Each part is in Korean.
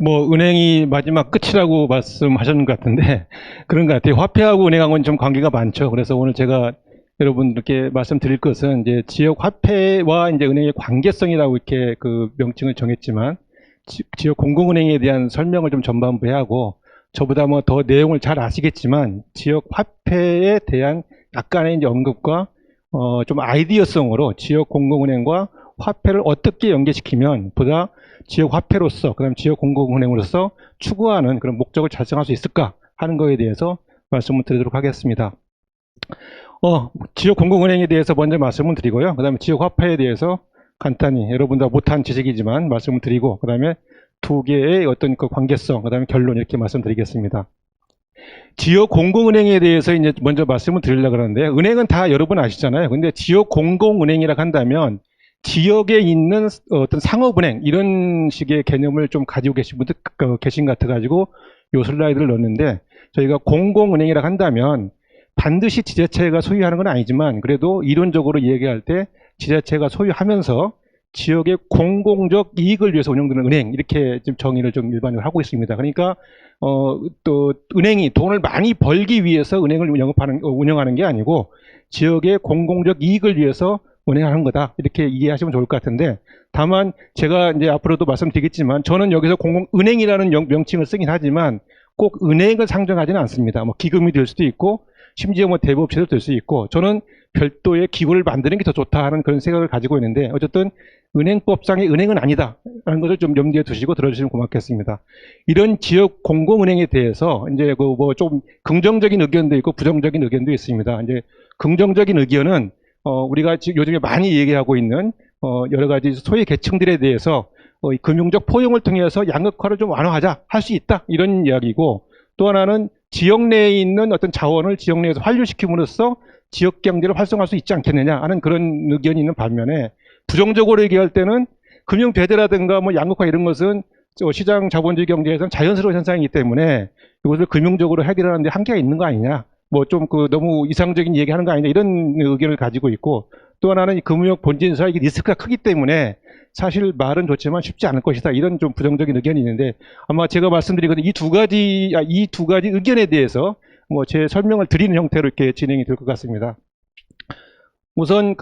뭐 은행이 마지막 끝이라고 말씀하셨는 것 같은데 그런 것 같아요. 화폐하고 은행하고는 좀 관계가 많죠. 그래서 오늘 제가 여러분들께 말씀드릴 것은 이제 지역 화폐와 이제 은행의 관계성이라고 이렇게 그 명칭을 정했지만 지역 공공은행에 대한 설명을 좀 전반부에 하고 저보다 뭐 더 내용을 잘 아시겠지만 지역 화폐에 대한 약간의 이제 언급과 좀 아이디어성으로 지역 공공은행과 화폐를 어떻게 연계시키면 보다 지역 화폐로서 그다음 지역 공공은행으로서 추구하는 그런 목적을 달성할 수 있을까 하는 거에 대해서 말씀을 드리도록 하겠습니다. 지역 공공은행에 대해서 먼저 말씀을 드리고요. 그 다음에 지역 화폐에 대해서 간단히 여러분 다 못한 지식이지만 말씀을 드리고 그 다음에 두 개의 어떤 그 관계성 그 다음에 결론 이렇게 말씀드리겠습니다. 지역 공공은행에 대해서 이제 먼저 말씀을 드리려고 하는데 은행은 다 여러분 아시잖아요. 근데 지역 공공은행이라고 한다면 지역에 있는 어떤 상업은행 이런 식의 개념을 좀 가지고 계신 분들 계신 것 같아가지고 요 슬라이드를 넣었는데 저희가 공공은행이라고 한다면 반드시 지자체가 소유하는 건 아니지만 그래도 이론적으로 얘기할 때 지자체가 소유하면서 지역의 공공적 이익을 위해서 운영되는 은행 이렇게 지금 정의를 좀 일반적으로 하고 있습니다. 그러니까 또 은행이 돈을 많이 벌기 위해서 은행을 운영하는 게 아니고 지역의 공공적 이익을 위해서 운행하는 거다 이렇게 이해하시면 좋을 것 같은데 다만 제가 이제 앞으로도 말씀드리겠지만 저는 여기서 공공은행이라는 명칭을 쓰긴 하지만 꼭 은행을 상정하지는 않습니다. 뭐 기금이 될 수도 있고 심지어 뭐 대부업체도 될 수 있고 저는 별도의 기구를 만드는 게 더 좋다 하는 그런 생각을 가지고 있는데 어쨌든 은행법상의 은행은 아니다 라는 것을 좀 염두에 두시고 들어주시면 고맙겠습니다. 이런 지역 공공은행에 대해서 이제 그 뭐 좀 긍정적인 의견도 있고 부정적인 의견도 있습니다. 이제 긍정적인 의견은 우리가 지금 요즘에 많이 얘기하고 있는 여러 가지 소외 계층들에 대해서 금융적 포용을 통해서 양극화를 좀 완화하자 할 수 있다 이런 이야기고 또 하나는 지역 내에 있는 어떤 자원을 지역 내에서 환류시킴으로써 지역 경제를 활성화할 수 있지 않겠느냐 하는 그런 의견이 있는 반면에 부정적으로 얘기할 때는 금융 배대라든가 뭐 양극화 이런 것은 시장 자본주의 경제에서는 자연스러운 현상이기 때문에 이것을 금융적으로 해결하는 데 한계가 있는 거 아니냐 뭐 좀 너무 이상적인 얘기하는 거 아니냐 이런 의견을 가지고 있고 또 하나는 금융 본진에서 이게 리스크가 크기 때문에 사실 말은 좋지만 쉽지 않을 것이다 이런 좀 부정적인 의견이 있는데 아마 제가 말씀드리거든 이 두 가지 의견에 대해서 뭐 제 설명을 드리는 형태로 이렇게 진행이 될 것 같습니다. 우선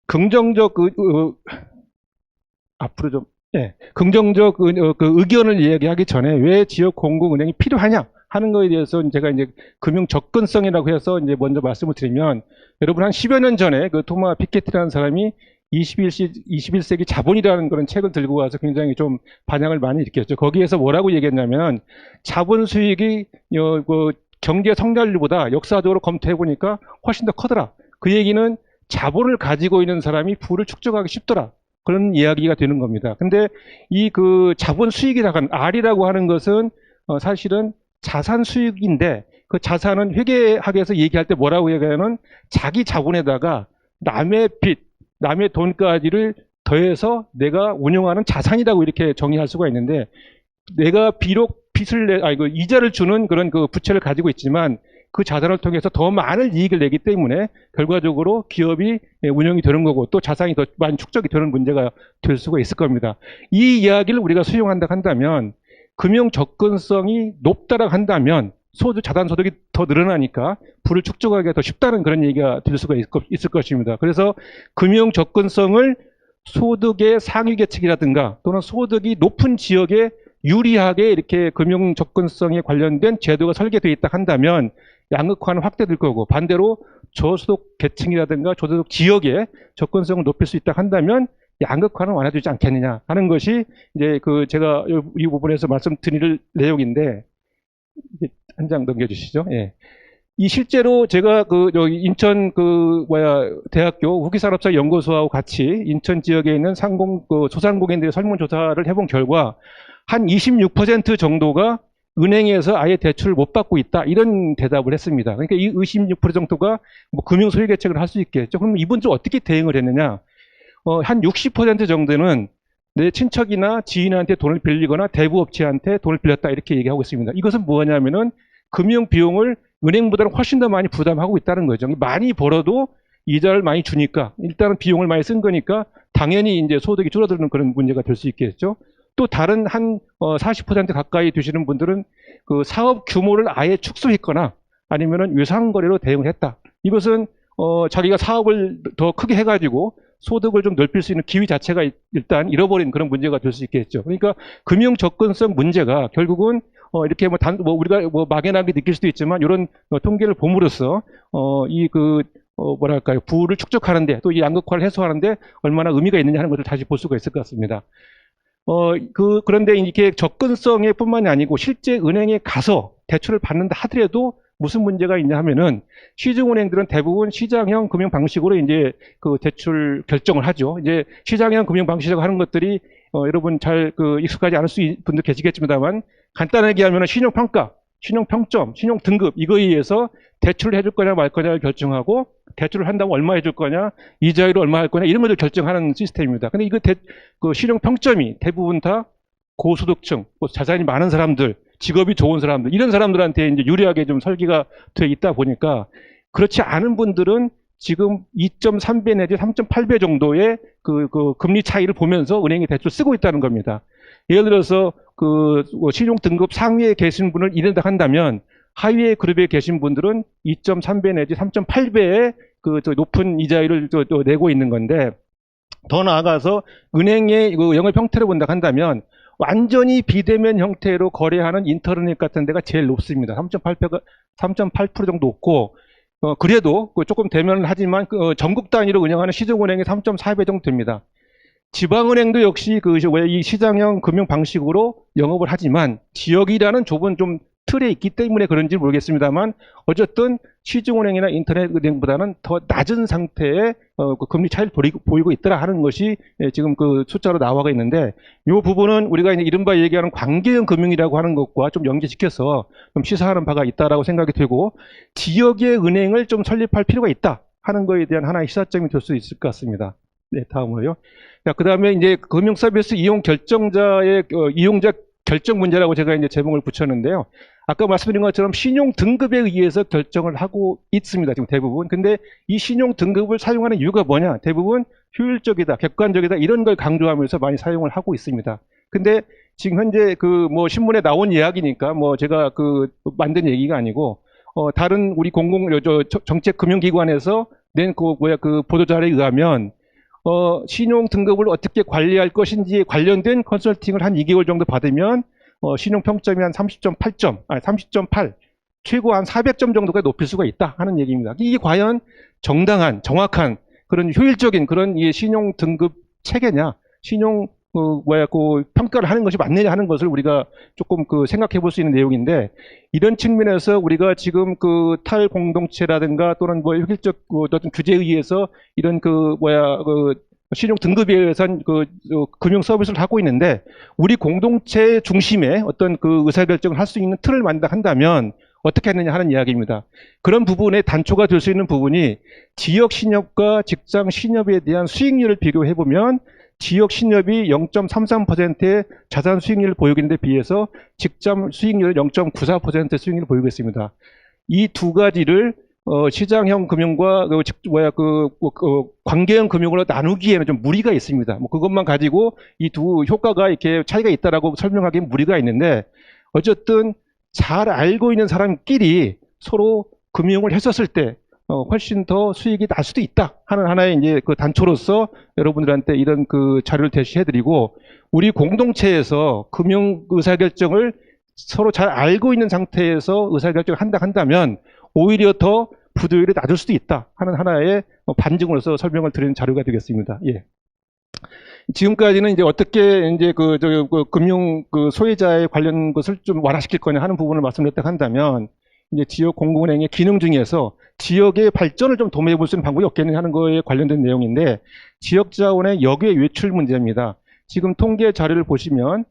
긍정적 앞으로 좀 긍정적 의견을 이야기하기 전에 왜 지역 공공은행이 필요하냐 하는 거에 대해서 제가 이제 금융 접근성이라고 해서 이제 먼저 말씀을 드리면 여러분 한 10여 년 전에 토마 피케티라는 사람이 21세기 자본이라는 그런 책을 들고 와서 굉장히 좀 반향을 많이 일으켰죠. 거기에서 뭐라고 얘기했냐면 자본 수익이 경제 성장률보다 역사적으로 검토해 보니까 훨씬 더 커더라. 그 얘기는 자본을 가지고 있는 사람이 부를 축적하기 쉽더라. 그런 이야기가 되는 겁니다. 근데 이 자본 수익이라고 하는 R이라고 하는 것은 사실은 자산 수익인데 그 자산은 회계학에서 얘기할 때 뭐라고 얘기하냐면 자기 자본에다가 남의 빚, 남의 돈까지를 더해서 내가 운영하는 자산이라고 이렇게 정의할 수가 있는데 내가 비록 이자를 주는 그런 부채를 가지고 있지만 그 자산을 통해서 더 많은 이익을 내기 때문에 결과적으로 기업이 운영이 되는 거고 또 자산이 더 많이 축적이 되는 문제가 될 수가 있을 겁니다. 이 이야기를 우리가 수용한다 한다면 금융 접근성이 높다라고 한다면 자산 소득이 더 늘어나니까 부를 축적하기가 더 쉽다는 그런 얘기가 될 수가 있을 것입니다. 그래서 금융 접근성을 소득의 상위 계층이라든가 또는 소득이 높은 지역에 유리하게 이렇게 금융 접근성에 관련된 제도가 설계되어 있다 한다면 양극화는 확대될 거고 반대로 저소득 계층이라든가 저소득 지역에 접근성을 높일 수 있다 한다면 양극화는 완화되지 않겠느냐 하는 것이 이제 제가 이 부분에서 말씀드릴 내용인데 한 장 넘겨주시죠. 예. 이 실제로 제가 여기 인천 대학교 후기산업사 연구소하고 같이 인천 지역에 있는 소상공인들의 설문조사를 해본 결과 한 26% 정도가 은행에서 아예 대출을 못 받고 있다 이런 대답을 했습니다. 그러니까 이 26% 정도가 뭐 금융 소유 계책을 할 수 있겠죠. 그럼 이분들 어떻게 대응을 했느냐? 한 60% 정도는 내 친척이나 지인한테 돈을 빌리거나 대부업체한테 돈을 빌렸다 이렇게 얘기하고 있습니다. 이것은 뭐냐면은 금융 비용을 은행보다는 훨씬 더 많이 부담하고 있다는 거죠. 많이 벌어도 이자를 많이 주니까 일단은 비용을 많이 쓴 거니까 당연히 이제 소득이 줄어드는 그런 문제가 될 수 있겠죠. 또 다른 한 40% 가까이 되시는 분들은 그 사업 규모를 아예 축소했거나 아니면은 유상거래로 대응을 했다. 이것은 자기가 사업을 더 크게 해가지고 소득을 좀 넓힐 수 있는 기회 자체가 일단 잃어버린 그런 문제가 될 수 있겠죠. 그러니까 금융 접근성 문제가 결국은 이렇게 우리가 막연하게 느낄 수도 있지만 이런 통계를 봄으로써 뭐랄까요, 부를 축적하는데 또 이 양극화를 해소하는데 얼마나 의미가 있느냐 하는 것을 다시 볼 수가 있을 것 같습니다. 그런데 이렇게 접근성에 뿐만이 아니고 실제 은행에 가서 대출을 받는다 하더라도 무슨 문제가 있냐 하면은 시중은행들은 대부분 시장형 금융 방식으로 이제 그 대출 결정을 하죠. 이제 시장형 금융 방식으로 하는 것들이 여러분 잘 익숙하지 않을 분들 계시겠습니다만 간단하게 하면은 신용평가, 신용평점, 신용등급 이거에 의해서 대출을 해줄 거냐 말 거냐를 결정하고 대출을 한다면 얼마 해줄 거냐, 이자율을 얼마 할 거냐 이런 것을 결정하는 시스템입니다. 근데 그 신용평점이 대부분 다 고소득층, 자산이 많은 사람들, 직업이 좋은 사람들 이런 사람들한테 이제 유리하게 좀 설계가 돼 있다 보니까 그렇지 않은 분들은 지금 2.3배 내지 3.8배 정도의 그 금리 차이를 보면서 은행이 대출 쓰고 있다는 겁니다. 예를 들어서 신용 등급 상위에 계신 분을 이른다 한다면 하위의 그룹에 계신 분들은 2.3배 내지 3.8배의 높은 이자율을 내고 있는 건데 더 나아가서 은행의 영업 형태를 본다 한다면 완전히 비대면 형태로 거래하는 인터넷 같은 데가 제일 높습니다. 3.8% 정도 높고 그래도 조금 대면을 하지만 전국 단위로 운영하는 시중은행이 3.4배 정도 됩니다. 지방은행도 역시 이 시장형 금융 방식으로 영업을 하지만 지역이라는 좁은 좀 틀에 있기 때문에 그런지 모르겠습니다만 어쨌든 시중은행이나 인터넷은행보다는 더 낮은 상태의 금리 차이를 보이고 있더라 하는 것이 지금 그 숫자로 나와가 있는데 이 부분은 우리가 이제 이른바 얘기하는 관계형 금융이라고 하는 것과 좀 연계시켜서 좀 시사하는 바가 있다라고 생각이 되고 지역의 은행을 좀 설립할 필요가 있다 하는 것에 대한 하나의 시사점이 될 수 있을 것 같습니다. 네, 다음으로요. 그 다음에 이제 금융 서비스 이용 결정자의 이용자 결정 문제라고 제가 이제 제목을 붙였는데요. 아까 말씀드린 것처럼 신용 등급에 의해서 결정을 하고 있습니다. 지금 대부분. 근데 이 신용 등급을 사용하는 이유가 뭐냐? 대부분 효율적이다, 객관적이다 이런 걸 강조하면서 많이 사용을 하고 있습니다. 근데 지금 현재 신문에 나온 이야기니까 제가 만든 얘기가 아니고 다른 우리 정책 금융기관에서 낸 보도자료에 의하면 신용 등급을 어떻게 관리할 것인지에 관련된 컨설팅을 한 2개월 정도 받으면 신용 평점이 한 30.8, 최고 한 400점 정도가 높일 수가 있다 하는 얘기입니다. 이게 과연 정당한, 정확한 그런 효율적인 그런 신용 등급 체계냐, 신용 평가를 하는 것이 맞느냐 하는 것을 우리가 조금 생각해 볼 수 있는 내용인데 이런 측면에서 우리가 지금 탈공동체라든가 또는 효율적 어떤 규제에 의해서 이런 신용 등급에 의해서 금융 서비스를 하고 있는데 우리 공동체 중심의 어떤 의사결정을 할 수 있는 틀을 만든다면 어떻게 했느냐 하는 이야기입니다. 그런 부분에 단초가 될 수 있는 부분이 지역 신협과 직장 신협에 대한 수익률을 비교해 보면 지역 신협이 0.33%의 자산 수익률을 보이고 있는데 비해서 직장 수익률은 0.94%의 수익률을 보이고 있습니다. 이 두 가지를 시장형 금융과 관계형 금융으로 나누기에는 좀 무리가 있습니다. 그것만 가지고 이 두 효과가 이렇게 차이가 있다라고 설명하기엔 무리가 있는데 어쨌든 잘 알고 있는 사람끼리 서로 금융을 했었을 때 훨씬 더 수익이 날 수도 있다 하는 하나의 이제 단초로서 여러분들한테 이런 자료를 제시해드리고 우리 공동체에서 금융 의사결정을 서로 잘 알고 있는 상태에서 의사결정을 한다면 오히려 더 부도율이 낮을 수도 있다 하는 하나의 반증으로서 설명을 드리는 자료가 되겠습니다. 예. 지금까지는 이제 어떻게 이제 금융 소외자에 관련 것을 좀 완화시킬 거냐 하는 부분을 말씀드렸다 한다면 이제 지역 공공은행의 기능 중에서 지역의 발전을 좀 도모해 볼 수 있는 방법이 없겠느냐 하는 거에 관련된 내용인데 지역 자원의 역외 외출 문제입니다. 지금 통계 자료를 보시면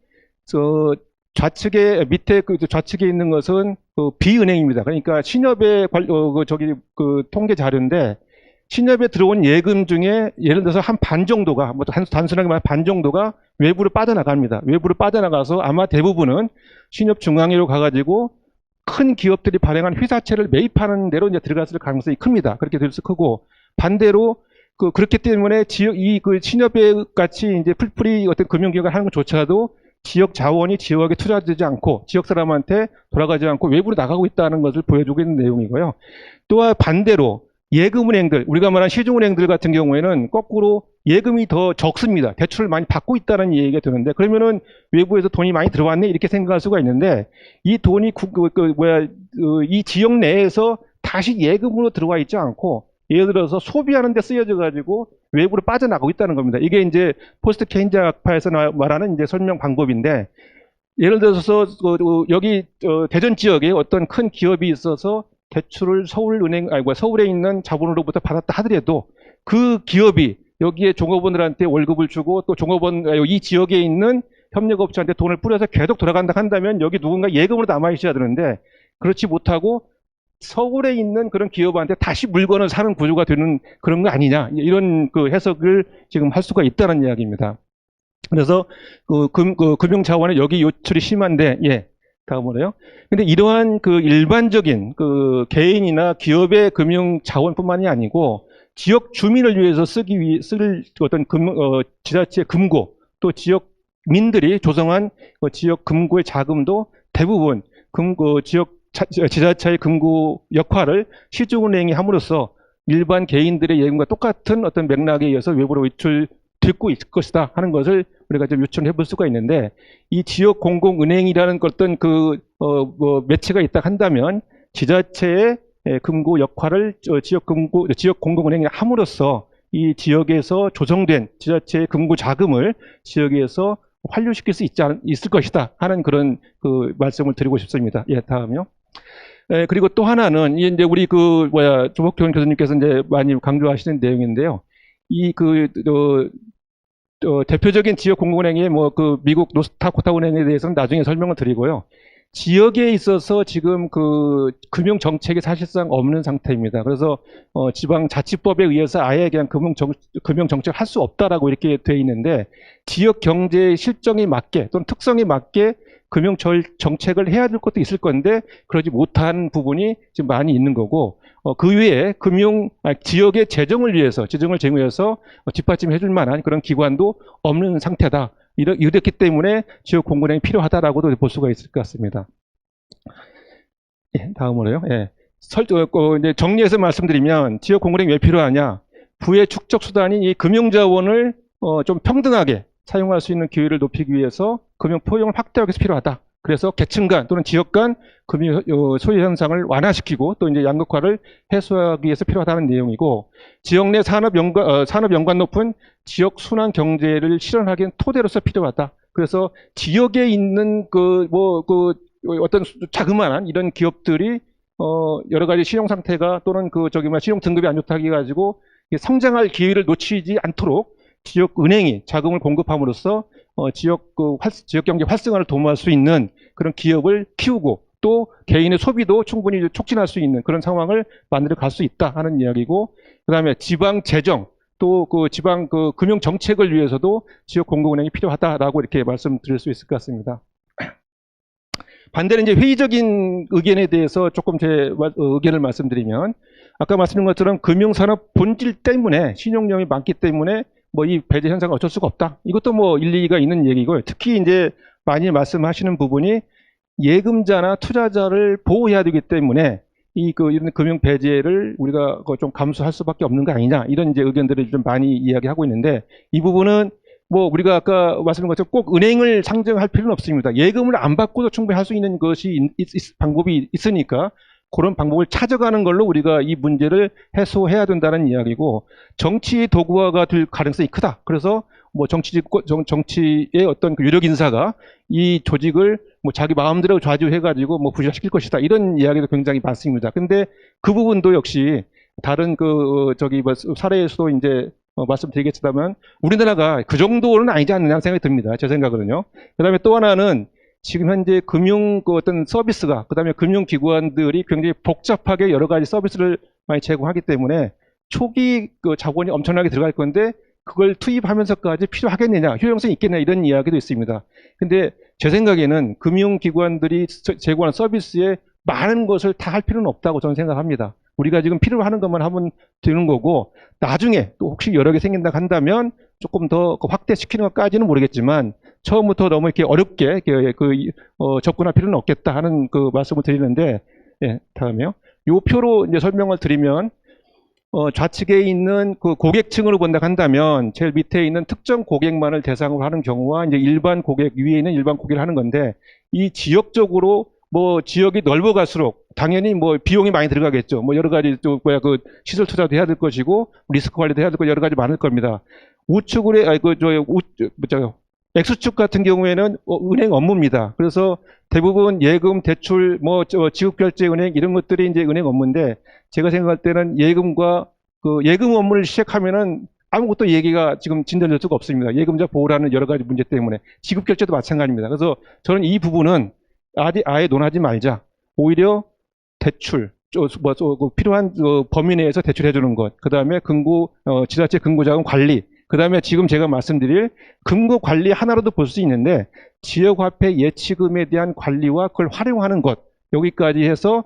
밑에 좌측에 있는 것은 비은행입니다. 그러니까 신협의 통계 자료인데 신협에 들어온 예금 중에 예를 들어서 한 반 정도가 단순하게 말하면 반 정도가 외부로 빠져나갑니다. 외부로 빠져나가서 아마 대부분은 신협 중앙회로 가가지고 큰 기업들이 발행한 회사채를 매입하는 데로 이제 들어갔을 가능성이 큽니다. 그렇게 될 수 크고 반대로 그렇기 때문에 신협에 같이 이제 풀풀이 어떤 금융기관을 하는 것조차도 지역 자원이 지역에 투자되지 않고 지역 사람한테 돌아가지 않고 외부로 나가고 있다는 것을 보여주고 있는 내용이고요. 또한 반대로 예금은행들, 우리가 말한 시중은행들 같은 경우에는 거꾸로 예금이 더 적습니다. 대출을 많이 받고 있다는 얘기가 되는데, 그러면은 외부에서 돈이 많이 들어왔네 이렇게 생각할 수가 있는데, 이 돈이 이 지역 내에서 다시 예금으로 들어와 있지 않고 예를 들어서 소비하는 데 쓰여져 가지고 외부로 빠져나가고 있다는 겁니다. 이게 이제 포스트 케인즈학파에서 말하는 이제 설명 방법인데, 예를 들어서 여기 대전 지역에 어떤 큰 기업이 있어서 대출을 서울에 있는 자본으로부터 받았다 하더라도 그 기업이 여기에 종업원들한테 월급을 주고 또 이 지역에 있는 협력업체한테 돈을 뿌려서 계속 돌아간다 한다면 여기 누군가 예금으로 남아 있어야 되는데, 그렇지 못하고 서울에 있는 그런 기업한테 다시 물건을 사는 구조가 되는 그런 거 아니냐, 이런 그 해석을 지금 할 수가 있다는 이야기입니다. 그래서 금융자원의 여기 요출이 심한데, 예, 다음으로요. 근데 이러한 그 일반적인 그 개인이나 기업의 금융자원뿐만이 아니고 지역 주민을 위해서 쓸 어떤 지자체 금고, 또 지역민들이 조성한 지역 금고의 자금도 대부분 지자체의 금고 역할을 시중은행이 함으로써 일반 개인들의 예금과 똑같은 어떤 맥락에 의해서 외부로 유출되고 있을 것이다 하는 것을 우리가 좀 유추해 볼 수가 있는데, 이 지역 공공은행이라는 어떤 매체가 있다 한다면 지자체의 금고 역할을 지역 공공은행이 함으로써 이 지역에서 조성된 지자체의 금고 자금을 지역에서 환류시킬 수 있을 것이다 하는 그런 그 말씀을 드리고 싶습니다. 예, 다음요. 그리고 또 하나는 이제 우리 조복현 교수님께서 이제 많이 강조하시는 내용인데요. 대표적인 지역 공공은행의 미국 노스다코타 은행에 대해서는 나중에 설명을 드리고요. 지역에 있어서 지금 금융 정책이 사실상 없는 상태입니다. 그래서 지방자치법에 의해서 아예 그냥 금융 정책을 할 수 없다라고 이렇게 되어 있는데, 지역 경제의 실정에 맞게 또는 특성에 맞게 금융 정책을 해야 될 것도 있을 건데 그러지 못한 부분이 지금 많이 있는 거고, 그 외에 지역의 재정을 쟁여해서 뒷받침해 줄 만한 그런 기관도 없는 상태다. 이렇기 때문에 지역 공공은행이 필요하다라고도 볼 수가 있을 것 같습니다. 예, 다음으로요. 예. 이제 정리해서 말씀드리면 지역 공공은행이 왜 필요하냐? 부의 축적 수단인 이 금융자원을 좀 평등하게 사용할 수 있는 기회를 높이기 위해서 금융 포용을 확대하기 위해서 필요하다. 그래서 계층 간 또는 지역 간 금융 소유 현상을 완화시키고 또 이제 양극화를 해소하기 위해서 필요하다는 내용이고, 지역 내 산업 연관 높은 지역 순환 경제를 실현하기엔 토대로서 필요하다. 그래서 지역에 있는 어떤 자그마한 이런 기업들이 여러 가지 신용 상태가 또는 신용 등급이 안 좋다 해가지고 성장할 기회를 놓치지 않도록 지역 은행이 자금을 공급함으로써 지역 경제 활성화를 도모할 수 있는 그런 기업을 키우고 또 개인의 소비도 충분히 촉진할 수 있는 그런 상황을 만들어 갈 수 있다 하는 이야기고, 그다음에 지방 재정 또 지방 금융 정책을 위해서도 지역 공공은행이 필요하다라고 이렇게 말씀드릴 수 있을 것 같습니다. 반대로 이제 회의적인 의견에 대해서 조금 제 의견을 말씀드리면, 아까 말씀드린 것처럼 금융산업 본질 때문에 신용량이 많기 때문에 이 배제 현상은 어쩔 수가 없다. 이것도 일리가 있는 얘기고요. 특히 이제 많이 말씀하시는 부분이 예금자나 투자자를 보호해야 되기 때문에 이런 금융 배제를 우리가 좀 감수할 수밖에 없는 거 아니냐, 이런 이제 의견들을 좀 많이 이야기하고 있는데, 이 부분은 우리가 아까 말씀드린 것처럼 꼭 은행을 상정할 필요는 없습니다. 예금을 안 받고도 충분히 할 수 있는 방법이 있으니까 그런 방법을 찾아가는 걸로 우리가 이 문제를 해소해야 된다는 이야기고, 정치 도구화가 될 가능성이 크다. 그래서 정치의 어떤 유력 인사가 이 조직을 자기 마음대로 좌지우해가지고 부실시킬 것이다. 이런 이야기도 굉장히 많습니다. 근데 그 부분도 역시 다른 사례에서도 이제 말씀드리겠지만 우리나라가 그 정도는 아니지 않느냐 생각이 듭니다. 제 생각으로는요. 그 다음에 또 하나는 지금 현재 금융 어떤 서비스가, 그 다음에 금융기관들이 굉장히 복잡하게 여러 가지 서비스를 많이 제공하기 때문에 초기 자본이 엄청나게 들어갈 건데 그걸 투입하면서까지 필요하겠느냐, 효용성이 있겠냐, 이런 이야기도 있습니다. 근데 제 생각에는 금융기관들이 제공하는 서비스에 많은 것을 다 할 필요는 없다고 저는 생각합니다. 우리가 지금 필요로 하는 것만 하면 되는 거고, 나중에 또 혹시 여러 개 생긴다 한다면 조금 더 확대시키는 것까지는 모르겠지만, 처음부터 너무 이렇게 어렵게 접근할 필요는 없겠다 하는 그 말씀을 드리는데, 예, 다음에요. 요 표로 이제 설명을 드리면, 좌측에 있는 그 고객층으로 본다 한다면 제일 밑에 있는 특정 고객만을 대상으로 하는 경우와 이제 일반 고객, 위에 있는 일반 고객을 하는 건데, 이 지역적으로 뭐 지역이 넓어갈수록 당연히 뭐 비용이 많이 들어가겠죠. 뭐 여러 가지 또 그 시설 투자도 해야 될 것이고 리스크 관리도 해야 될 거 여러 가지 많을 겁니다. 우측으로 X축 같은 경우에는 은행 업무입니다. 그래서 대부분 예금, 대출, 뭐 지급결제은행 이런 것들이 이제 은행 업무인데, 제가 생각할 때는 예금과 그 예금 업무를 시작하면은 아무것도 얘기가 지금 진전될 수가 없습니다. 예금자 보호라는 여러 가지 문제 때문에. 지급결제도 마찬가지입니다. 그래서 저는 이 부분은 아예 논하지 말자. 오히려 대출, 필요한 범위 내에서 대출해 주는 것. 그 다음에 지자체 금고자금 관리. 그 다음에 지금 제가 말씀드릴 금고 관리 하나로도 볼 수 있는데, 지역화폐 예치금에 대한 관리와 그걸 활용하는 것. 여기까지 해서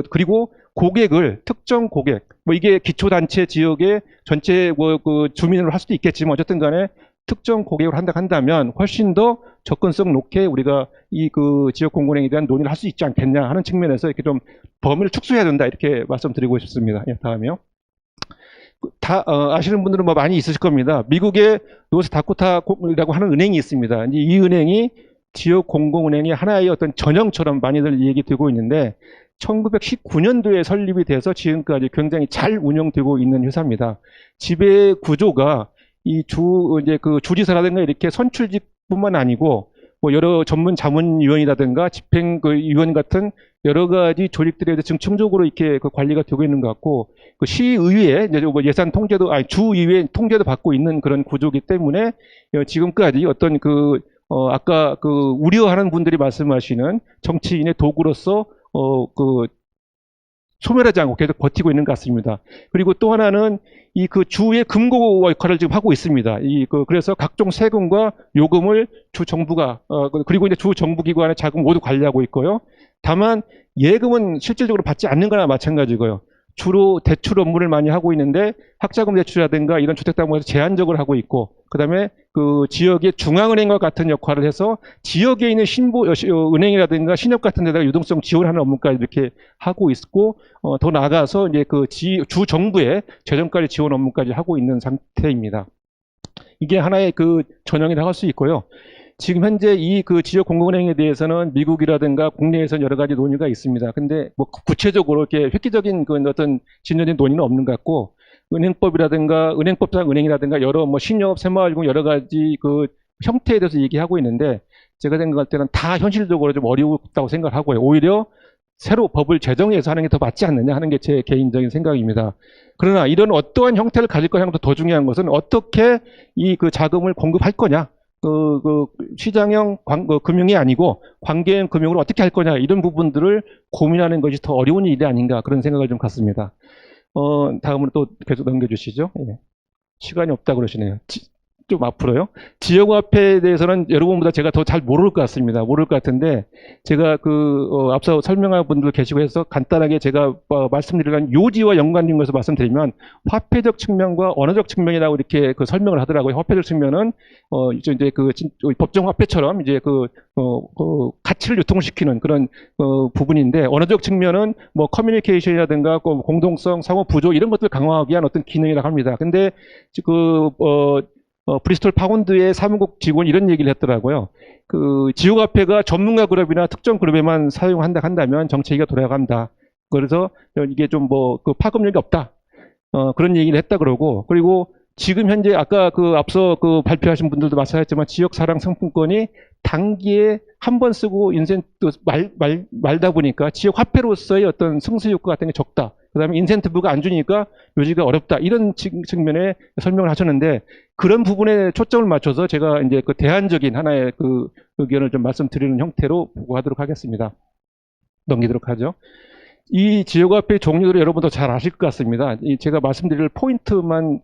그리고 고객을 특정 고객, 뭐 이게 기초단체 지역의 전체 그 주민으로 할 수도 있겠지만 어쨌든 간에 특정 고객을 한다면 훨씬 더 접근성 높게 우리가 이 그 지역 공공은행에 대한 논의를 할 수 있지 않겠냐 하는 측면에서 이렇게 좀 범위를 축소해야 된다 이렇게 말씀드리고 싶습니다. 예, 다음이요. 아시는 분들은 뭐 많이 있으실 겁니다. 미국의 노스다코타라고 하는 은행이 있습니다. 이 은행이 지역 공공은행의 하나의 어떤 전형처럼 많이들 얘기 되고 있는데, 1919년도에 설립이 돼서 지금까지 굉장히 잘 운영되고 있는 회사입니다. 지배 구조가 이제 그 주지사라든가 이렇게 선출직뿐만 아니고 뭐 여러 전문 자문위원이라든가 집행위원 같은 여러 가지 조직들에 대해서 중층적으로 이렇게 그 관리가 되고 있는 것 같고, 그 시의회 이제 뭐 예산 통제도 주의회 통제도 받고 있는 그런 구조이기 때문에 지금까지 어떤 아까 우려하는 분들이 말씀하시는 정치인의 도구로서 소멸하지 않고 계속 버티고 있는 것 같습니다. 그리고 또 하나는 주의 금고 역할을 지금 하고 있습니다. 그래서 각종 세금과 요금을 주 정부가 그리고 이제 주 정부 기관의 자금 모두 관리하고 있고요. 다만 예금은 실질적으로 받지 않는 거나 마찬가지고요. 주로 대출 업무를 많이 하고 있는데 학자금 대출이라든가 이런 주택담보에서 제한적으로 하고 있고, 그다음에 그 지역의 중앙은행과 같은 역할을 해서 지역에 있는 은행이라든가 신협 같은 데다가 유동성 지원하는 업무까지 이렇게 하고 있고, 더 나아가서 이제 주 정부의 재정관리 지원 업무까지 하고 있는 상태입니다. 이게 하나의 전형이라고 할 수 있고요. 지금 현재 지역 공공은행에 대해서는 미국이라든가 국내에서는 여러 가지 논의가 있습니다. 근데 뭐 구체적으로 이렇게 획기적인 어떤 진전된 논의는 없는 것 같고, 은행법이라든가 은행법상 은행이라든가 여러 뭐 신협, 새마을금 여러 가지 형태에 대해서 얘기하고 있는데, 제가 생각할 때는 다 현실적으로 좀 어렵다고 생각을 하고요. 오히려 새로 법을 제정해서 하는 게 더 맞지 않느냐 하는 게 제 개인적인 생각입니다. 그러나 이런 어떠한 형태를 가질 거냐보다 더 중요한 것은 어떻게 자금을 공급할 거냐. 시장형 금융이 아니고 관계형 금융으로 어떻게 할 거냐, 이런 부분들을 고민하는 것이 더 어려운 일이 아닌가 그런 생각을 좀 갖습니다. 다음으로 또 계속 넘겨주시죠. 예. 시간이 없다 그러시네요. 좀 앞으로요. 지역화폐에 대해서는 여러분보다 제가 더 잘 모를 것 같습니다. 모를 것 같은데, 제가 앞서 설명한 분들 계시고 해서 간단하게 제가 말씀드리는 요지와 연관된 것을 말씀드리면, 화폐적 측면과 언어적 측면이라고 이렇게 설명을 하더라고요. 화폐적 측면은 이제 법정 화폐처럼 이제 가치를 유통시키는 그런 부분인데, 언어적 측면은 뭐 커뮤니케이션이라든가 공동성, 상호 부조 이런 것들을 강화하기 위한 어떤 기능이라고 합니다. 근데 브리스톨 파운드의 사무국 직원이 이런 얘기를 했더라고요. 지역화폐가 전문가 그룹이나 특정 그룹에만 사용한다 한다면 정체기가 돌아간다. 그래서 이게 좀 파급력이 없다. 그런 얘기를 했다 그러고, 그리고 지금 현재 아까 앞서 발표하신 분들도 마찬가지지만 지역사랑 상품권이 단기에 한 번 쓰고 말다 보니까 지역 화폐로서의 어떤 승수효과 같은 게 적다. 그 다음에 인센티브가 안 주니까 유지가 어렵다. 이런 측면에 설명을 하셨는데, 그런 부분에 초점을 맞춰서 제가 이제 대안적인 하나의 의견을 좀 말씀드리는 형태로 보고하도록 하겠습니다. 넘기도록 하죠. 이 지역화폐 종류를 여러분도 잘 아실 것 같습니다. 제가 말씀드릴 포인트만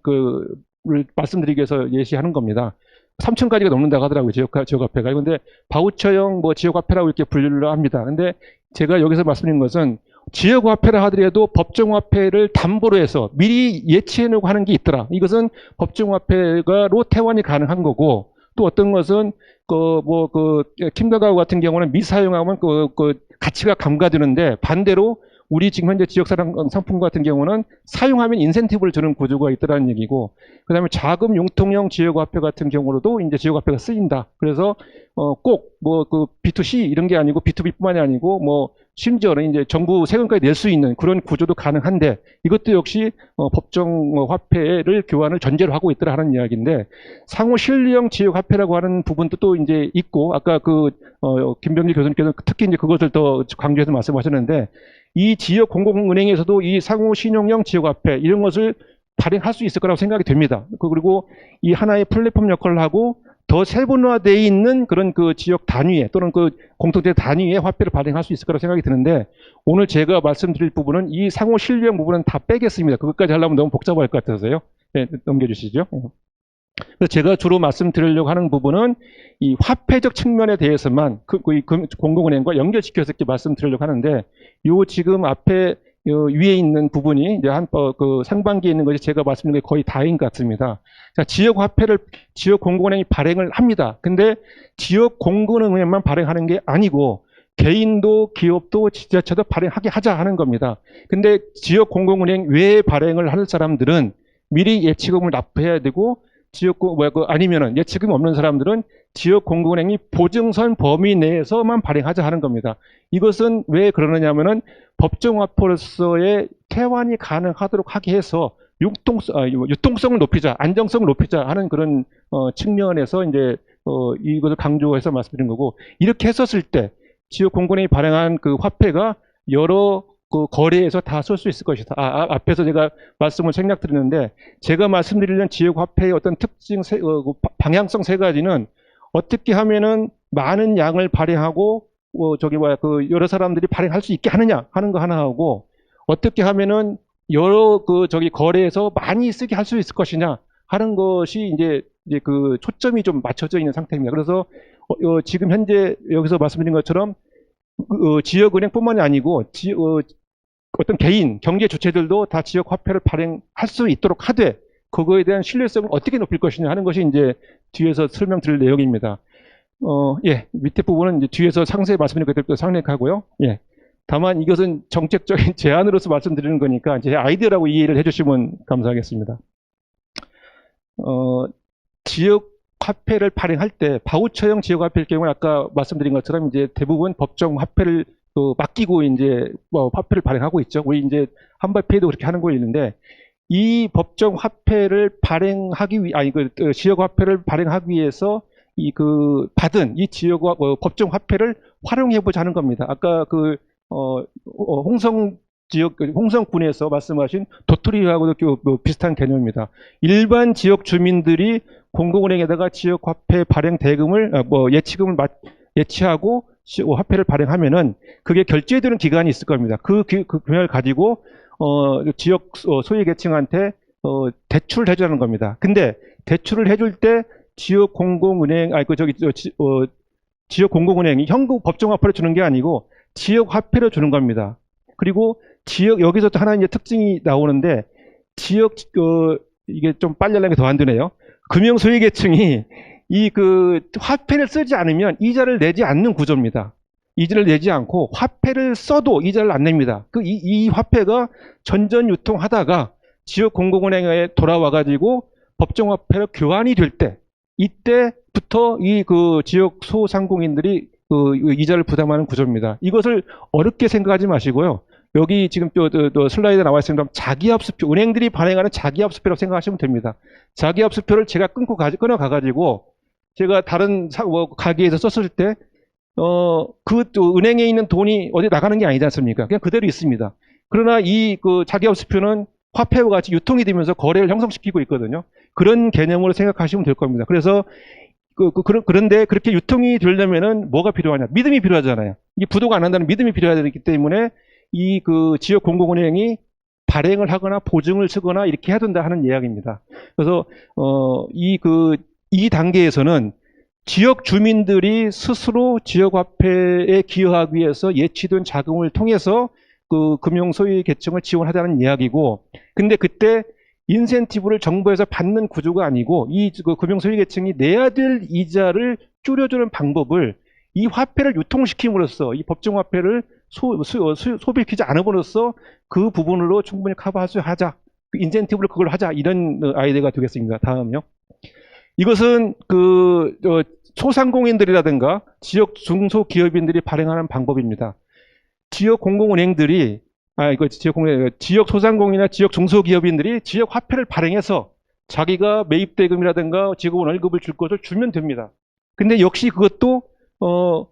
말씀드리기 위해서 예시하는 겁니다. 3,000가지가 넘는다고 하더라고요, 지역화폐가. 근데 바우처형 지역화폐라고 이렇게 분류를 합니다. 근데 제가 여기서 말씀드린 것은 지역화폐라 하더라도 법정화폐를 담보로 해서 미리 예치해놓고 하는 게 있더라. 이것은 법정화폐가로 태환이 가능한 거고, 또 어떤 것은 킴가가우 같은 경우는 미사용하면 가치가 감가되는데, 반대로 우리 지금 현재 지역사랑 상품 같은 경우는 사용하면 인센티브를 주는 구조가 있다는 얘기고, 그다음에 자금 융통형 지역화폐 같은 경우로도 이제 지역화폐가 쓰인다. 그래서 꼭 B2C 이런 게 아니고 B2B뿐만이 아니고 심지어는 이제 정부 세금까지 낼 수 있는 그런 구조도 가능한데, 이것도 역시 법정 화폐를 교환을 전제로 하고 있더라 하는 이야기인데, 상호 신뢰형 지역 화폐라고 하는 부분도 또 이제 있고, 아까 김병길 교수님께서 특히 이제 그것을 더 강조해서 말씀하셨는데, 이 지역 공공은행에서도 이 상호 신용형 지역 화폐 이런 것을 발행할 수 있을 거라고 생각이 됩니다. 그리고 이 하나의 플랫폼 역할을 하고 더 세분화되어 있는 그런 지역 단위에 또는 공통체 단위의 화폐를 발행할 수 있을 거라고 생각이 드는데, 오늘 제가 말씀드릴 부분은 이 상호 신뢰형 부분은 다 빼겠습니다. 그것까지 하려면 너무 복잡할 것 같아서요. 네, 넘겨주시죠. 그래서 제가 주로 말씀드리려고 하는 부분은 이 화폐적 측면에 대해서만 공공은행과 연결시켜서 이렇게 말씀드리려고 하는데, 요 지금 앞에 위에 있는 부분이 이제 상반기에 있는 것이 제가 말씀드린 게 거의 다인 것 같습니다. 자, 지역 화폐를 지역 공공은행이 발행을 합니다. 근데 지역 공공은행만 발행하는 게 아니고 개인도 기업도 지자체도 발행하게 하자 하는 겁니다. 근데 지역 공공은행 외에 발행을 하는 사람들은 미리 예치금을 납부해야 되고, 아니면은 예치금 없는 사람들은 지역 공공은행이 보증선 범위 내에서만 발행하자 하는 겁니다. 이것은 왜 그러느냐면은 법정화폐로서의 태환이 가능하도록 하게 해서 유통성을 높이자, 안정성을 높이자 하는 그런 측면에서 이제 이것을 강조해서 말씀드린 거고, 이렇게 했었을 때 지역 공공은행이 발행한 그 화폐가 여러 거래에서 다 쓸 수 있을 것이다. 앞에서 제가 말씀을 생략드리는데, 제가 말씀드리는 지역 화폐의 어떤 특징, 방향성 세 가지는 어떻게 하면은 많은 양을 발행하고 여러 사람들이 발행할 수 있게 하느냐 하는 거 하나 하고, 어떻게 하면은 여러 거래에서 많이 쓰게 할 수 있을 것이냐 하는 것이 이제 초점이 좀 맞춰져 있는 상태입니다. 그래서 지금 현재 여기서 말씀드린 것처럼 지역은행뿐만이 아니고 어떤 개인 경제 주체들도 다 지역 화폐를 발행할 수 있도록 하되, 그거에 대한 신뢰성을 어떻게 높일 것이냐 하는 것이 이제 뒤에서 설명드릴 내용입니다. 밑에 부분은 이제 뒤에서 상세히 말씀드릴 것들도 상략하고요. 다만 이것은 정책적인 제안으로서 말씀드리는 거니까 제 아이디어라고 이해를 해주시면 감사하겠습니다. 지역 화폐를 발행할 때 바우처형 지역 화폐일 경우는 아까 말씀드린 것처럼 이제 대부분 법정 화폐를 맡기고 이제 화폐를 발행하고 있죠. 우리 이제 한발페이도 그렇게 하는 거 있는데, 이 법정 화폐를 발행하기 지역 화폐를 발행하기 위해서 받은 이 지역 법정 화폐를 활용해 보자 하는 겁니다. 아까 홍성군에서 말씀하신 도토리하고도 비슷한 개념입니다. 일반 지역 주민들이 공공은행에다가 지역 화폐 발행 대금을 예치금을 예치하고 화폐를 발행하면은 그게 결제되는 기간이 있을 겁니다. 그 금액을 가지고 지역 소외계층한테 대출을 해주는 겁니다. 근데 대출을 해줄 때 지역 공공은행 지역 공공은행이 현금 법정화폐를 주는 게 아니고 지역 화폐를 주는 겁니다. 그리고 여기서 또 하나 이제 특징이 나오는데, 이게 좀 빨리 하려는 게 더 안 되네요. 금융 소외계층이 화폐를 쓰지 않으면 이자를 내지 않는 구조입니다. 이자를 내지 않고 화폐를 써도 이자를 안 냅니다. 이 화폐가 전전 유통하다가 지역 공공은행에 돌아와가지고 법정화폐로 교환이 될 때, 이때부터 지역 소상공인들이 이자를 부담하는 구조입니다. 이것을 어렵게 생각하지 마시고요. 여기 지금 또 슬라이드에 나와 있습니다. 자기합수표, 은행들이 발행하는 자기합수표라고 생각하시면 됩니다. 자기합수표를 제가 끊어가가지고 제가 다른 가게에서 썼을 때 은행에 있는 돈이 어디 나가는 게 아니지 않습니까? 그냥 그대로 있습니다. 그러나 자기합수표는 화폐와 같이 유통이 되면서 거래를 형성시키고 있거든요. 그런 개념으로 생각하시면 될 겁니다. 그래서 그런데 그렇게 유통이 되려면은 뭐가 필요하냐? 믿음이 필요하잖아요. 이게 부도가 안 난다는 믿음이 필요해야 되기 때문에 지역 공공은행이 발행을 하거나 보증을 쓰거나 이렇게 해야 된다 하는 이야기입니다. 그래서 이 단계에서는 지역 주민들이 스스로 지역 화폐에 기여하기 위해서 예치된 자금을 통해서 그 금융 소유 계층을 지원하자는 이야기고, 근데 그때 인센티브를 정부에서 받는 구조가 아니고 그 금융 소유 계층이 내야 될 이자를 줄여주는 방법을 이 화폐를 유통시킴으로써 이 법정 화폐를 소비시키지 않음으로써 그 부분으로 충분히 커버할 수 하자. 인센티브를 그걸 하자. 이런 아이디어가 되겠습니다. 다음요. 이것은 소상공인들이라든가 지역 중소기업인들이 발행하는 방법입니다. 지역 공공은행들이 지역 소상공인이나 지역 중소기업인들이 지역 화폐를 발행해서 자기가 매입대금이라든가 직원 월급을 줄 것을 주면 됩니다. 근데 역시 그것도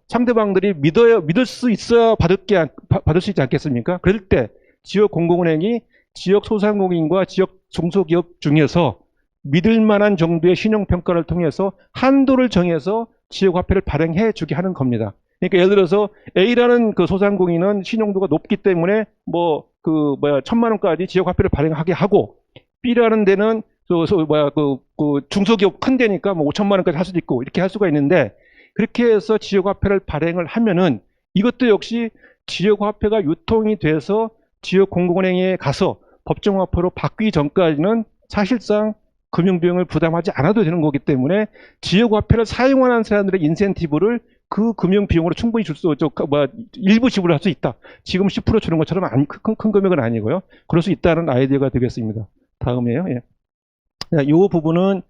상대방들이 믿을 수 있어야 받을 수 있지 않겠습니까? 그럴 때 지역 공공은행이 지역 소상공인과 지역 중소기업 중에서 믿을 만한 정도의 신용평가를 통해서 한도를 정해서 지역 화폐를 발행해 주게 하는 겁니다. 그러니까 예를 들어서 A라는 그 소상공인은 신용도가 높기 때문에 1,000만 원까지 지역 화폐를 발행하게 하고, B라는 데는 중소기업 큰 데니까 5천만 원까지 할 수도 있고 이렇게 할 수가 있는데, 그렇게 해서 지역 화폐를 발행을 하면은 이것도 역시 지역 화폐가 유통이 돼서 지역 공공은행에 가서 법정 화폐로 바뀌기 전까지는 사실상 금융 비용을 부담하지 않아도 되는 거기 때문에 지역 화폐를 사용하는 사람들의 인센티브를 그 금융 비용으로 충분히 일부 지불할 수 있다. 지금 10% 주는 것처럼 큰 금액은 아니고요. 그럴 수 있다는 아이디어가 되겠습니다. 다음에요. 예. 이 부분은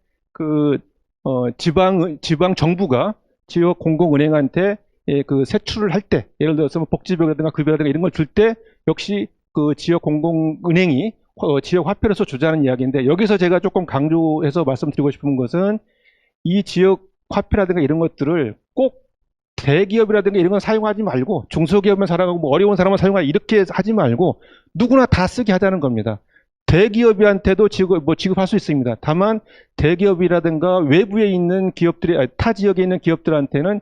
지방 정부가 지역 공공은행한테 세출을 할 때, 예를 들어서 복지비라든가 급여라든가 이런 걸 줄 때 역시 그 지역 공공은행이 지역 화폐로서 주자는 이야기인데, 여기서 제가 조금 강조해서 말씀드리고 싶은 것은 이 지역 화폐라든가 이런 것들을 꼭 대기업이라든가 이런 건 사용하지 말고 중소기업만 사용하고 어려운 사람만 사용하고 이렇게 하지 말고 누구나 다 쓰게 하자는 겁니다. 대기업한테도 지급할 수 있습니다. 다만 대기업이라든가 외부에 있는 기업들이, 타 지역에 있는 기업들한테는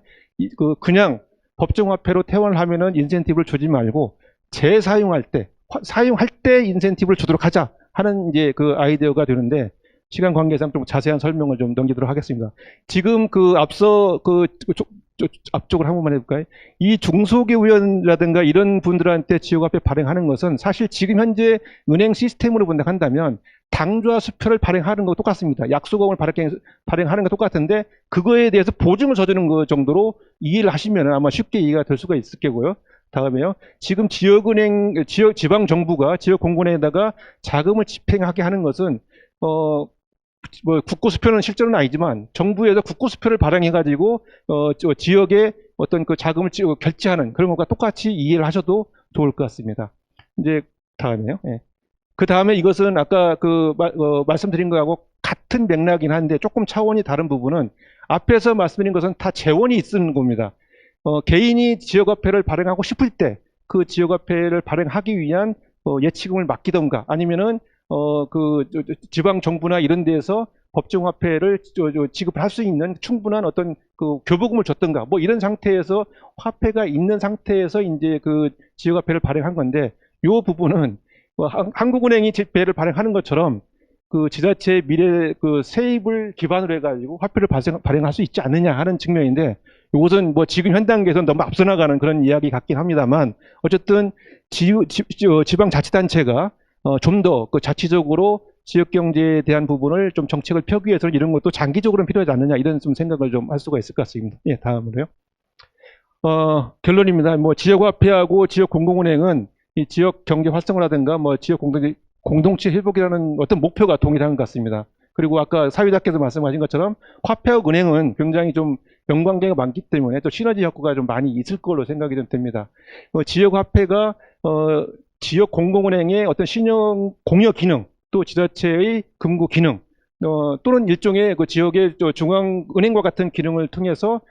그냥 법정화폐로 퇴원을 하면은 인센티브를 주지 말고 사용할 때 인센티브를 주도록 하자 하는 이제 그 아이디어가 되는데, 시간 관계상 좀 자세한 설명을 좀 넘기도록 하겠습니다. 지금 앞서 앞쪽으로 한 번만 해볼까요? 이 중소기업이라든가 이런 분들한테 지역화폐 발행하는 것은 사실 지금 현재 은행 시스템으로 본다면 당좌 수표를 발행하는 거 똑같습니다. 약수금을 발행하는 거 똑같은데, 그거에 대해서 보증을 서주는 것 정도로 이해를 하시면 아마 쉽게 이해가 될 수가 있을 거고요. 다음에요. 지금 지방정부가 지역 공공은행에다가 자금을 집행하게 하는 것은 국고수표는 실제로는 아니지만 정부에서 국고수표를 발행해가지고 지역에 어떤 그 자금을 결제하는 그런 것과 똑같이 이해를 하셔도 좋을 것 같습니다. 이제 다음에요. 예. 그 다음에 이것은 아까 말씀드린 거하고 같은 맥락이긴 한데 조금 차원이 다른 부분은, 앞에서 말씀드린 것은 다 재원이 있는 겁니다. 개인이 지역화폐를 발행하고 싶을 때 그 지역화폐를 발행하기 위한 예치금을 맡기던가, 아니면은 지방 정부나 이런 데에서 법정화폐를 지급을 할 수 있는 충분한 어떤 교부금을 줬던가, 이런 상태에서 화폐가 있는 상태에서 이제 지역화폐를 발행한 건데, 이 부분은 한국은행이 배를 발행하는 것처럼 지자체의 미래 세입을 기반으로 해가지고 화폐를 발행할 수 있지 않느냐 하는 측면인데, 이것은 지금 현 단계에서는 너무 앞서 나가는 그런 이야기 같긴 합니다만, 어쨌든 지방자치단체가 좀 더 자치적으로 지역경제에 대한 부분을 좀 정책을 펴기 위해서는 이런 것도 장기적으로는 필요하지 않느냐, 이런 좀 생각을 좀 할 수가 있을 것 같습니다. 예, 다음으로요. 결론입니다. 지역화폐하고 지역공공은행은 이 지역 경제 활성화라든가 지역 공동체 회복이라는 어떤 목표가 동일한 것 같습니다. 그리고 아까 사회자께서 말씀하신 것처럼 화폐하고 은행은 굉장히 좀 연관계가 많기 때문에 또 시너지 효과가 좀 많이 있을 걸로 생각이 좀 됩니다. 지역화폐가 지역 공공은행의 어떤 신용 공여 기능, 또 지자체의 금고 기능, 또는 일종의 지역의 중앙은행과 같은 기능을 통해서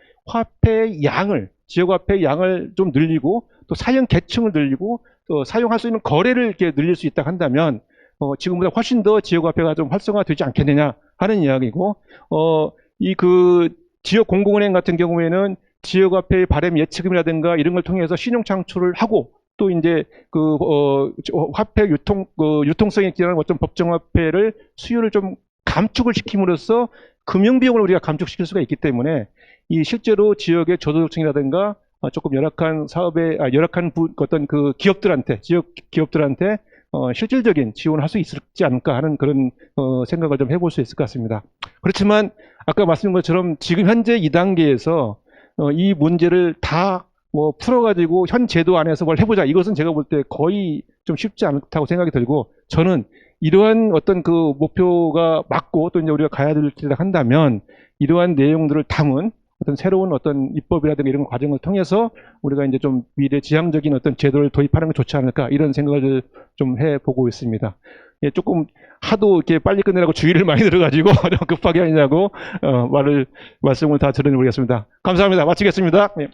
지역화폐의 양을 좀 늘리고, 또 사용 계층을 늘리고, 또 사용할 수 있는 거래를 이렇게 늘릴 수 있다 한다면 지금보다 훨씬 더 지역화폐가 좀 활성화되지 않겠느냐 하는 이야기고, 지역 공공은행 같은 경우에는 지역화폐의 발행 예치금이라든가 이런 걸 통해서 신용 창출을 하고, 또 이제 화폐 유통성에 기반한 어떤 법정화폐를 수요를 좀 감축을 시킴으로써 금융 비용을 우리가 감축시킬 수가 있기 때문에, 이 실제로 지역의 저소득층이라든가 조금 열악한 사업에, 어떤 그 기업들한테, 지역 기업들한테 실질적인 지원을 할 수 있지 않을까 하는 그런 생각을 좀 해볼 수 있을 것 같습니다. 그렇지만 아까 말씀드린 것처럼 지금 현재 이 단계에서 이 문제를 다 뭐 풀어가지고 현 제도 안에서 뭘 해보자. 이것은 제가 볼 때 거의 좀 쉽지 않다고 생각이 들고, 저는 이러한 어떤 그 목표가 맞고 또 이제 우리가 가야 될 길을 한다면 이러한 내용들을 담은 어떤 새로운 어떤 입법이라든가 이런 과정을 통해서 우리가 이제 좀 미래지향적인 어떤 제도를 도입하는 게 좋지 않을까, 이런 생각을 좀 해보고 있습니다. 예, 조금 하도 이렇게 빨리 끝내라고 주의를 많이 들어가지고 급하게 하냐고 말씀을 다 드리는 모르겠습니다. 감사합니다. 마치겠습니다. 예.